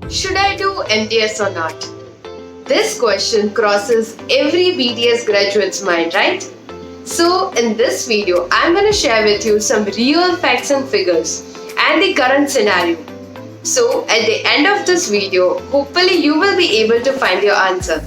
Should I do MDS or not? This question crosses every BDS graduate's mind, right? So, in this video, I'm going to share with you some real facts and figures and the current scenario. So, at the end of this video, hopefully you will be able to find your answer.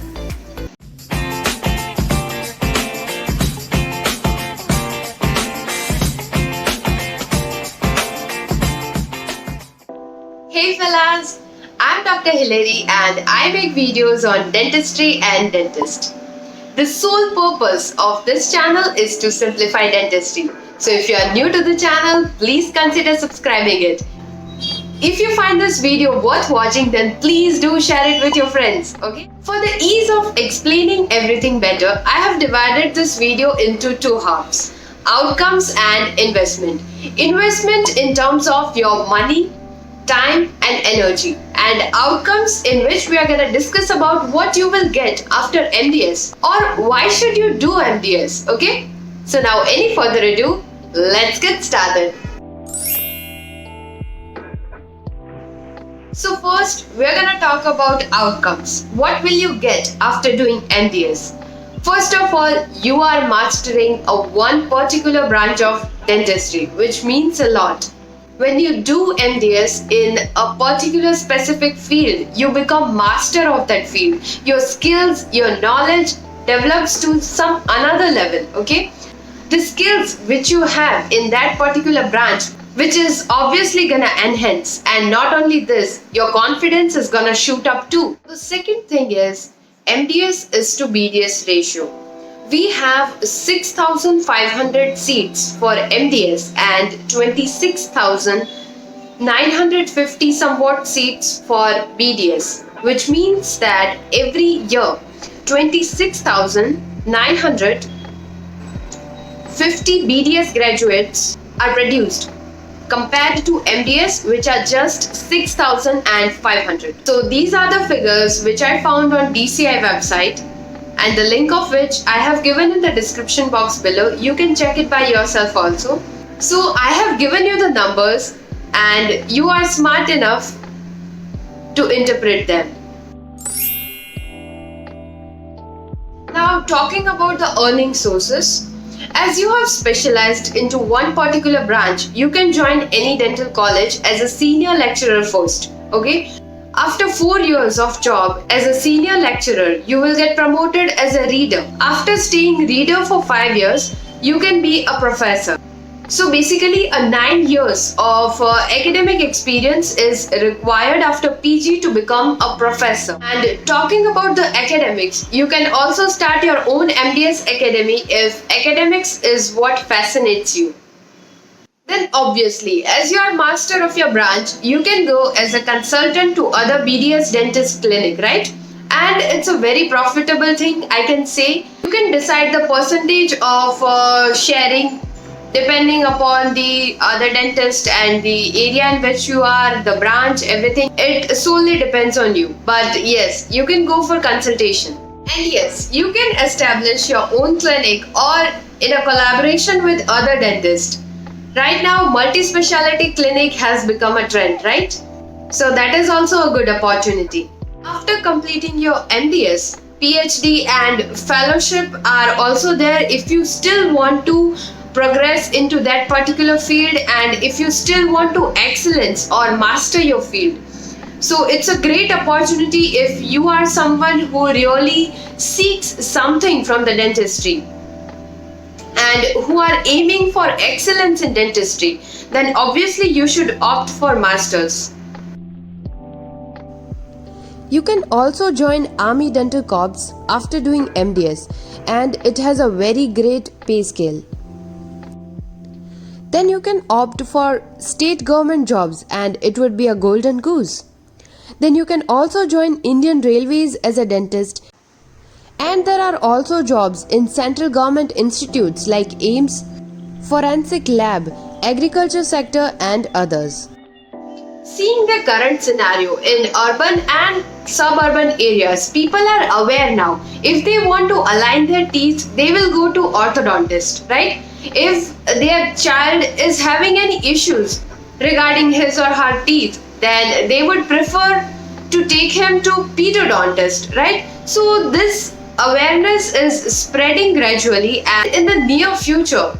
Hey fellas, I'm Dr. Hilary and I make videos on dentistry and dentist. The sole purpose of this channel is to simplify dentistry. So if you are new to the channel, please consider subscribing it. If you find this video worth watching, then please do share it with your friends, okay? For the ease of explaining everything better, I have divided this video into two halves: outcomes and investment. Investment in terms of your money, time and energy, and outcomes in which we are going to discuss about what you will get after MDS or why should you do MDS, okay? So now any further ado, let's get started. So first, we're going to talk about outcomes. What will you get after doing MDS? First of all, you are mastering one particular branch of dentistry, which means a lot. When you do MDS in a particular specific field, you become master of that field. Your skills, your knowledge develops to some another level, okay? The skills which you have in that particular branch, which is obviously gonna enhance, and not only this, your confidence is gonna shoot up too. The second thing is, MDS is to BDS ratio. We have 6,500 seats for MDS and 26,950 somewhat seats for BDS, which means that every year 26,950 BDS graduates are produced compared to MDS, which are just 6,500. So these are the figures which I found on DCI website, and the link of which I have given in the description box below. You can check it by yourself also. So I have given you the numbers and you are smart enough to interpret them. Now talking about the earning sources. As you have specialized into one particular branch, you can join any dental college as a senior lecturer first, okay? After 4 years of job as a senior lecturer, you will get promoted as a reader. After staying reader for 5 years, you can be a professor. So basically, a 9 years of academic experience is required after PG to become a professor. And talking about the academics, you can also start your own MDS academy if academics is what fascinates you. Then obviously, as you are master of your branch, you can go as a consultant to other BDS dentist clinic, right? And it's a very profitable thing, I can say. You can decide the percentage of sharing depending upon the other dentist and the area in which you are, the branch, everything. It solely depends on you. But yes, you can go for consultation. And yes, you can establish your own clinic or in a collaboration with other dentists. Right now, multi-speciality clinic has become a trend, right? So that is also a good opportunity. After completing your MDS, PhD and fellowship are also there if you still want to progress into that particular field and if you still want to excellence or master your field. So it's a great opportunity if you are someone who really seeks something from the dentistry and who are aiming for excellence in dentistry, then obviously you should opt for masters. You can also join Army Dental Corps after doing MDS, and it has a very great pay scale. Then you can opt for state government jobs and it would be a golden goose. Then you can also join Indian Railways as a dentist, and there are also jobs in central government institutes like AIIMS, Forensic Lab, Agriculture sector and others. Seeing the current scenario in urban and suburban areas, people are aware now. If they want to align their teeth, they will go to orthodontist, right? If their child is having any issues regarding his or her teeth, then they would prefer to take him to pedodontist, right? So this awareness is spreading gradually, and in the near future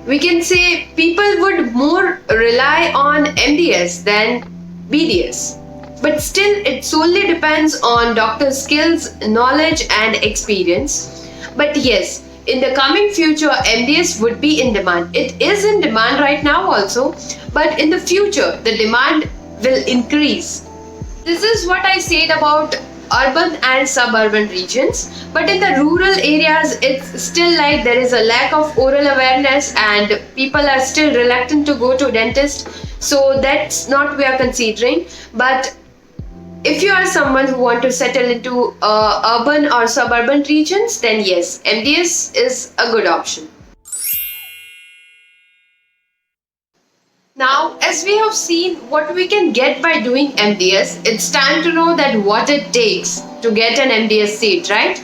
we can say people would more rely on MDS than BDS. But still, it solely depends on doctor's skills, knowledge, and experience. But yes, in the coming future, MDS would be in demand. It is in demand right now also, but in the future, the demand will increase. This is what I said about urban and suburban regions, but in the rural areas it's still like there is a lack of oral awareness and people are still reluctant to go to dentist, so that's not we are considering. But if you are someone who want to settle into urban or suburban regions, then yes, MDS is a good option. Now, as we have seen what we can get by doing MDS, it's time to know that what it takes to get an MDS seat, right?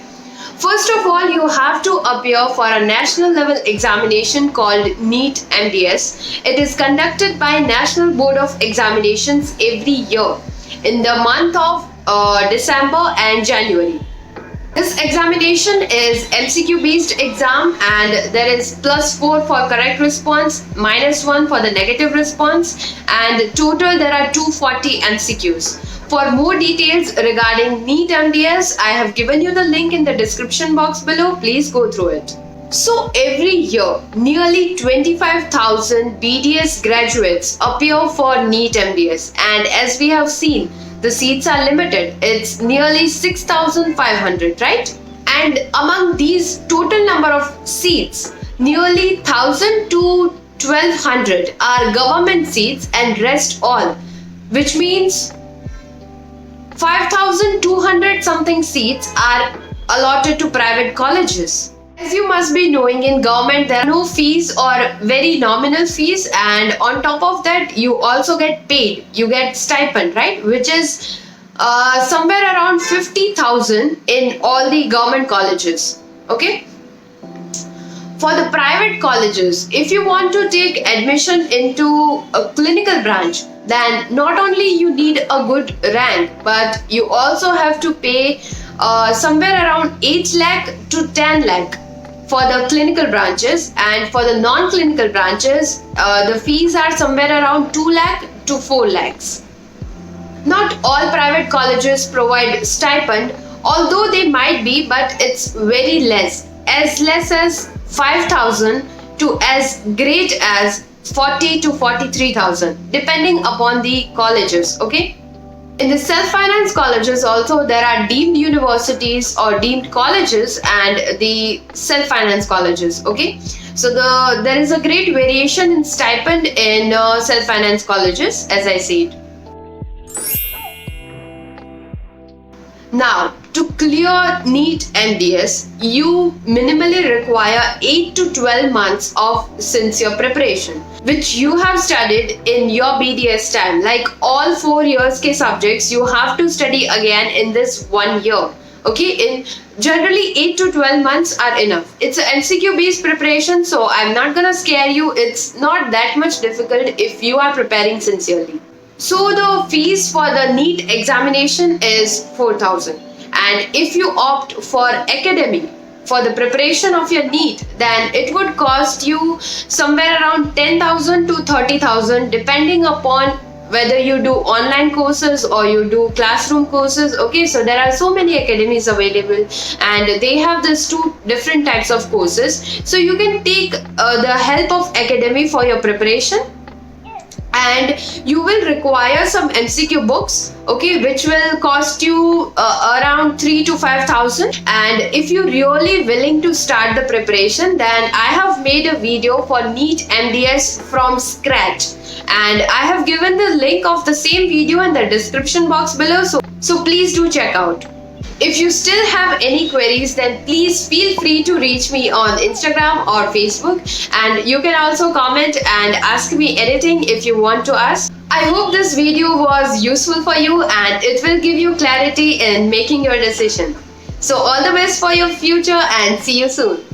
First of all, you have to appear for a national level examination called NEET MDS. It is conducted by National Board of Examinations every year in the month of December and January. This examination is MCQ based exam, and there is +4 for correct response, -1 for the negative response, and total there are 240 MCQs. For more details regarding NEET MDS, I have given you the link in the description box below. Please go through it. So every year, nearly 25,000 BDS graduates appear for NEET MDS, and as we have seen, the seats are limited. It's nearly 6,500, right? And among these total number of seats, nearly 1,000 to 1,200 are government seats and rest all, which means 5,200 something seats are allotted to private colleges. As you must be knowing, in government there are no fees or very nominal fees, and on top of that you also get paid. You get stipend, right? Which is somewhere around 50,000 in all the government colleges. Okay? For the private colleges, if you want to take admission into a clinical branch, then not only you need a good rank, but you also have to pay somewhere around 8 lakh to 10 lakh for the clinical branches, and for the non-clinical branches the fees are somewhere around 2 lakh to 4 lakhs. Not all private colleges provide stipend, although they might be, but it's very less as 5,000 to as great as 40 to 43,000 depending upon the colleges. Okay, in the self-finance colleges also there are deemed universities or deemed colleges and the self-finance colleges. Okay, so there is a great variation in stipend in self-finance colleges, as I said. Now, to clear NEET MDS, you minimally require 8 to 12 months of sincere preparation, which you have studied in your BDS time. Like all 4 years ke subjects, you have to study again in this 1 year. Okay, in generally 8 to 12 months are enough. It's an MCQ based preparation, so I'm not gonna scare you. It's not that much difficult if you are preparing sincerely. So the fees for the NEET examination is 4,000, and if you opt for academy for the preparation of your NEET, then it would cost you somewhere around 10,000 to 30,000 depending upon whether you do online courses or you do classroom courses. Okay, so there are so many academies available, and they have these 2 different types of courses. So you can take the help of academy for your preparation, and you will require some MCQ books, okay, which will cost you around 3 to 5,000. And if you're really willing to start the preparation, then I have made a video for NEET MDS from scratch, and I have given the link of the same video in the description box below, so please do check out. If you still have any queries, then please feel free to reach me on Instagram or Facebook, and you can also comment and ask me anything if you want to ask. I hope this video was useful for you and it will give you clarity in making your decision. So all the best for your future, and see you soon.